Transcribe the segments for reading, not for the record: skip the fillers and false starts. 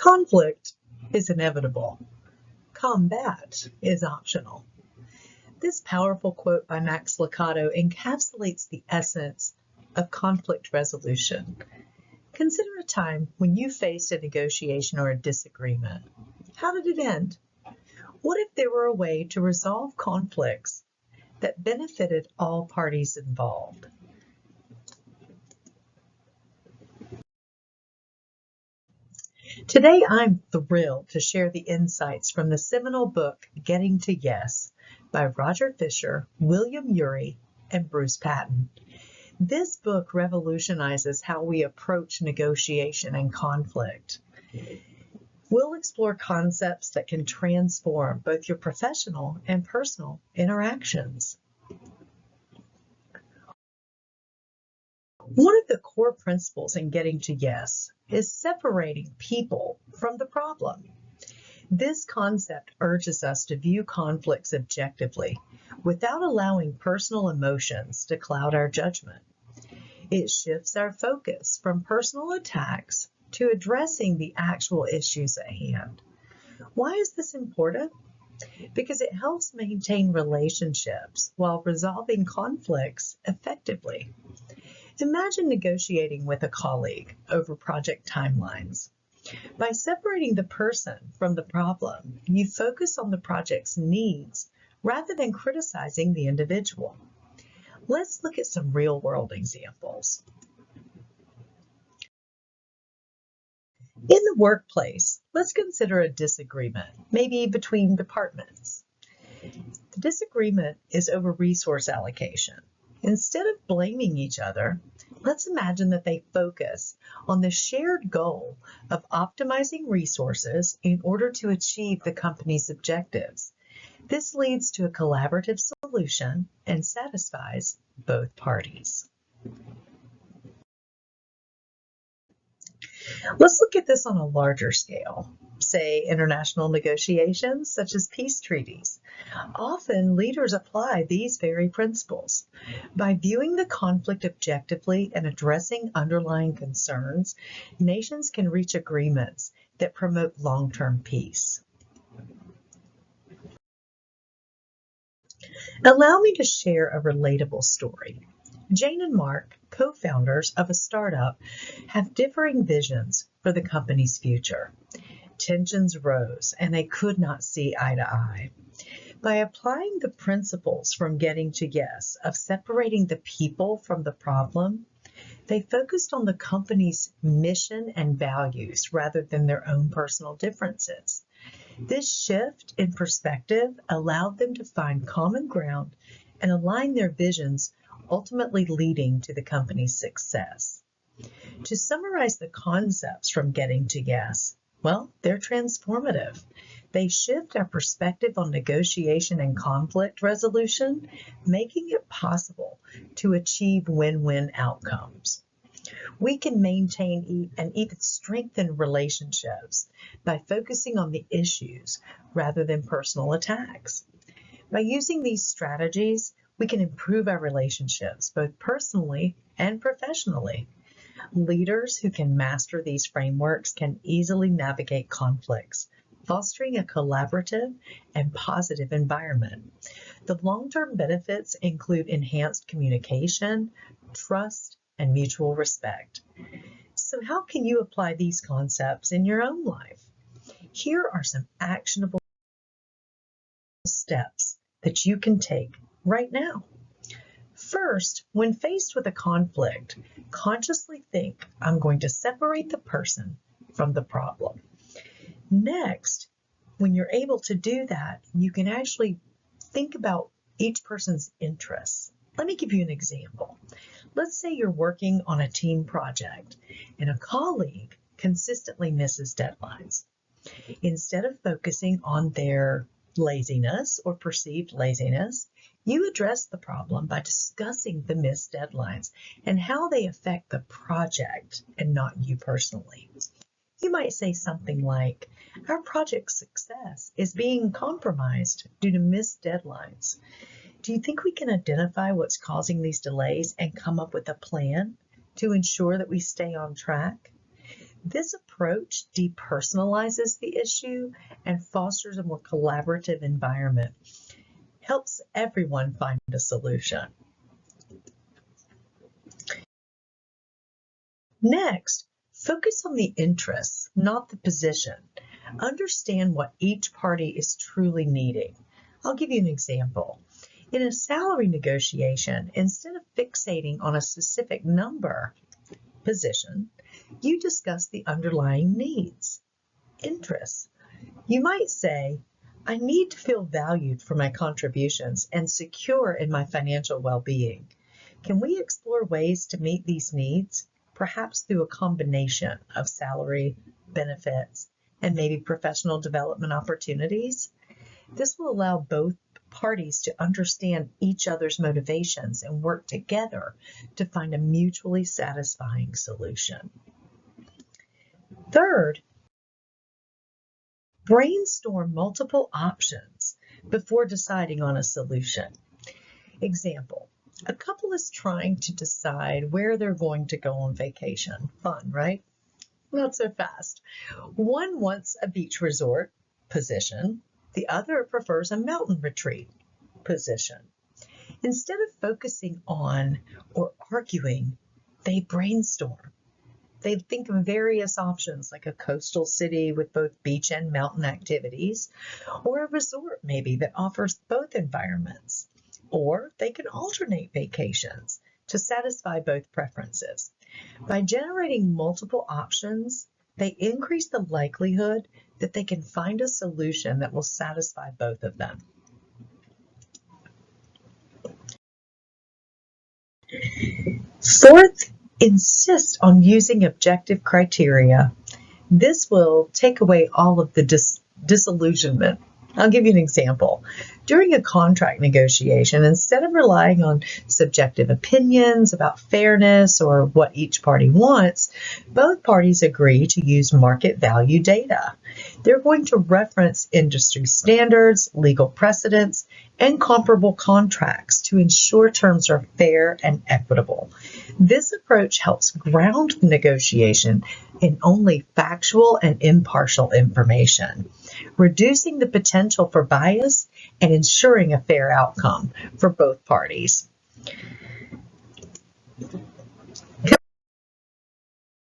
Conflict is inevitable. Combat is optional. This powerful quote by Max Lucado encapsulates the essence of conflict resolution. Consider a time when you faced a negotiation or a disagreement. How did it end? What if there were a way to resolve conflicts that benefited all parties involved? Today, I'm thrilled to share the insights from the seminal book, Getting to Yes, by Roger Fisher, William Ury, and Bruce Patton. This book revolutionizes how we approach negotiation and conflict. We'll explore concepts that can transform both your professional and personal interactions. One of the core principles in Getting to Yes is separating people from the problem. This concept urges us to view conflicts objectively without allowing personal emotions to cloud our judgment. It shifts our focus from personal attacks to addressing the actual issues at hand. Why is this important? Because it helps maintain relationships while resolving conflicts effectively. Imagine negotiating with a colleague over project timelines. By separating the person from the problem, you focus on the project's needs rather than criticizing the individual. Let's look at some real-world examples. In the workplace, let's consider a disagreement, maybe between departments. The disagreement is over resource allocation. Instead of blaming each other, let's imagine that they focus on the shared goal of optimizing resources in order to achieve the company's objectives. This leads to a collaborative solution and satisfies both parties. Let's look at this on a larger scale, say international negotiations such as peace treaties. Often leaders apply these very principles. By viewing the conflict objectively and addressing underlying concerns, nations can reach agreements that promote long-term peace. Allow me to share a relatable story. Jane and Mark, co-founders of a startup, have differing visions for the company's future. Tensions rose, and they could not see eye to eye. By applying the principles from Getting to Yes of separating the people from the problem, they focused on the company's mission and values rather than their own personal differences. This shift in perspective allowed them to find common ground and align their visions, ultimately leading to the company's success. To summarize the concepts from Getting to Yes, well, they're transformative. They shift our perspective on negotiation and conflict resolution, making it possible to achieve win-win outcomes. We can maintain and even strengthen relationships by focusing on the issues rather than personal attacks. By using these strategies, we can improve our relationships both personally and professionally. Leaders who can master these frameworks can easily navigate conflicts, fostering a collaborative and positive environment. The long-term benefits include enhanced communication, trust, and mutual respect. So how can you apply these concepts in your own life? Here are some actionable steps that you can take right now. First, when faced with a conflict, consciously think, I'm going to separate the person from the problem. Next, when you're able to do that, you can actually think about each person's interests. Let me give you an example. Let's say you're working on a team project and a colleague consistently misses deadlines. Instead of focusing on their laziness or perceived laziness, you address the problem by discussing the missed deadlines and how they affect the project and not you personally. You might say something like, our project's success is being compromised due to missed deadlines. Do you think we can identify what's causing these delays and come up with a plan to ensure that we stay on track? This approach depersonalizes the issue and fosters a more collaborative environment, helps everyone find a solution. Next, focus on the interests, not the position. Understand what each party is truly needing. I'll give you an example. In a salary negotiation, instead of fixating on a specific number, position, you discuss the underlying needs, interests. You might say, I need to feel valued for my contributions and secure in my financial well-being. Can we explore ways to meet these needs, perhaps through a combination of salary, benefits, and maybe professional development opportunities? This will allow both parties to understand each other's motivations and work together to find a mutually satisfying solution. Third, brainstorm multiple options before deciding on a solution. Example, a couple is trying to decide where they're going to go on vacation. Fun, right? Not so fast. One wants a beach resort, position. The other prefers a mountain retreat, position. Instead of focusing on or arguing, they brainstorm. They think of various options like a coastal city with both beach and mountain activities, or a resort maybe that offers both environments. Or they can alternate vacations to satisfy both preferences. By generating multiple options, they increase the likelihood that they can find a solution that will satisfy both of them. Fourth, insist on using objective criteria. This will take away all of the disillusionment. I'll give you an example. During a contract negotiation, instead of relying on subjective opinions about fairness or what each party wants, both parties agree to use market value data. They're going to reference industry standards, legal precedents, and comparable contracts to ensure terms are fair and equitable. This approach helps ground the negotiation in only factual and impartial information, reducing the potential for bias and ensuring a fair outcome for both parties.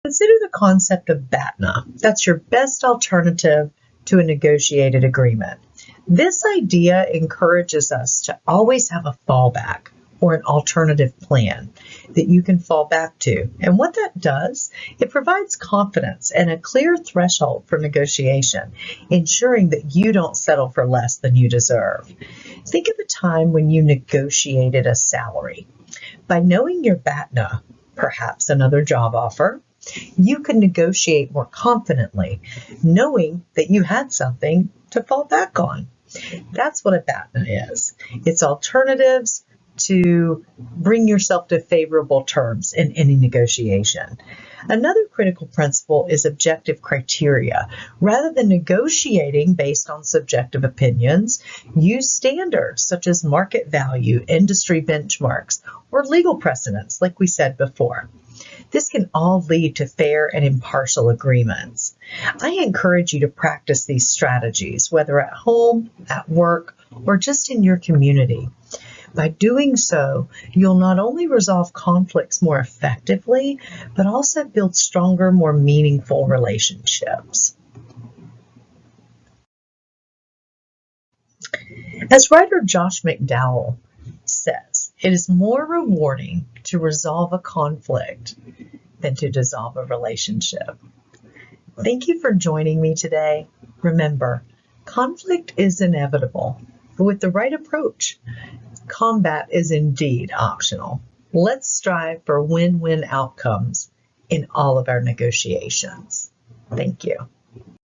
Consider the concept of BATNA. That's your best alternative to a negotiated agreement. This idea encourages us to always have a fallback or an alternative plan that you can fall back to. And what that does, it provides confidence and a clear threshold for negotiation, ensuring that you don't settle for less than you deserve. Think of a time when you negotiated a salary. By knowing your BATNA, perhaps another job offer, you can negotiate more confidently, knowing that you had something to fall back on. That's what a BATNA is. It's alternatives to bring yourself to favorable terms in any negotiation. Another critical principle is objective criteria. Rather than negotiating based on subjective opinions, use standards such as market value, industry benchmarks, or legal precedents, like we said before. This can all lead to fair and impartial agreements. I encourage you to practice these strategies, whether at home, at work, or just in your community. By doing so, you'll not only resolve conflicts more effectively, but also build stronger, more meaningful relationships. As writer Josh McDowell says, it is more rewarding to resolve a conflict than to dissolve a relationship. Thank you for joining me today. Remember, conflict is inevitable, but with the right approach, combat is indeed optional. Let's strive for win-win outcomes in all of our negotiations. Thank you.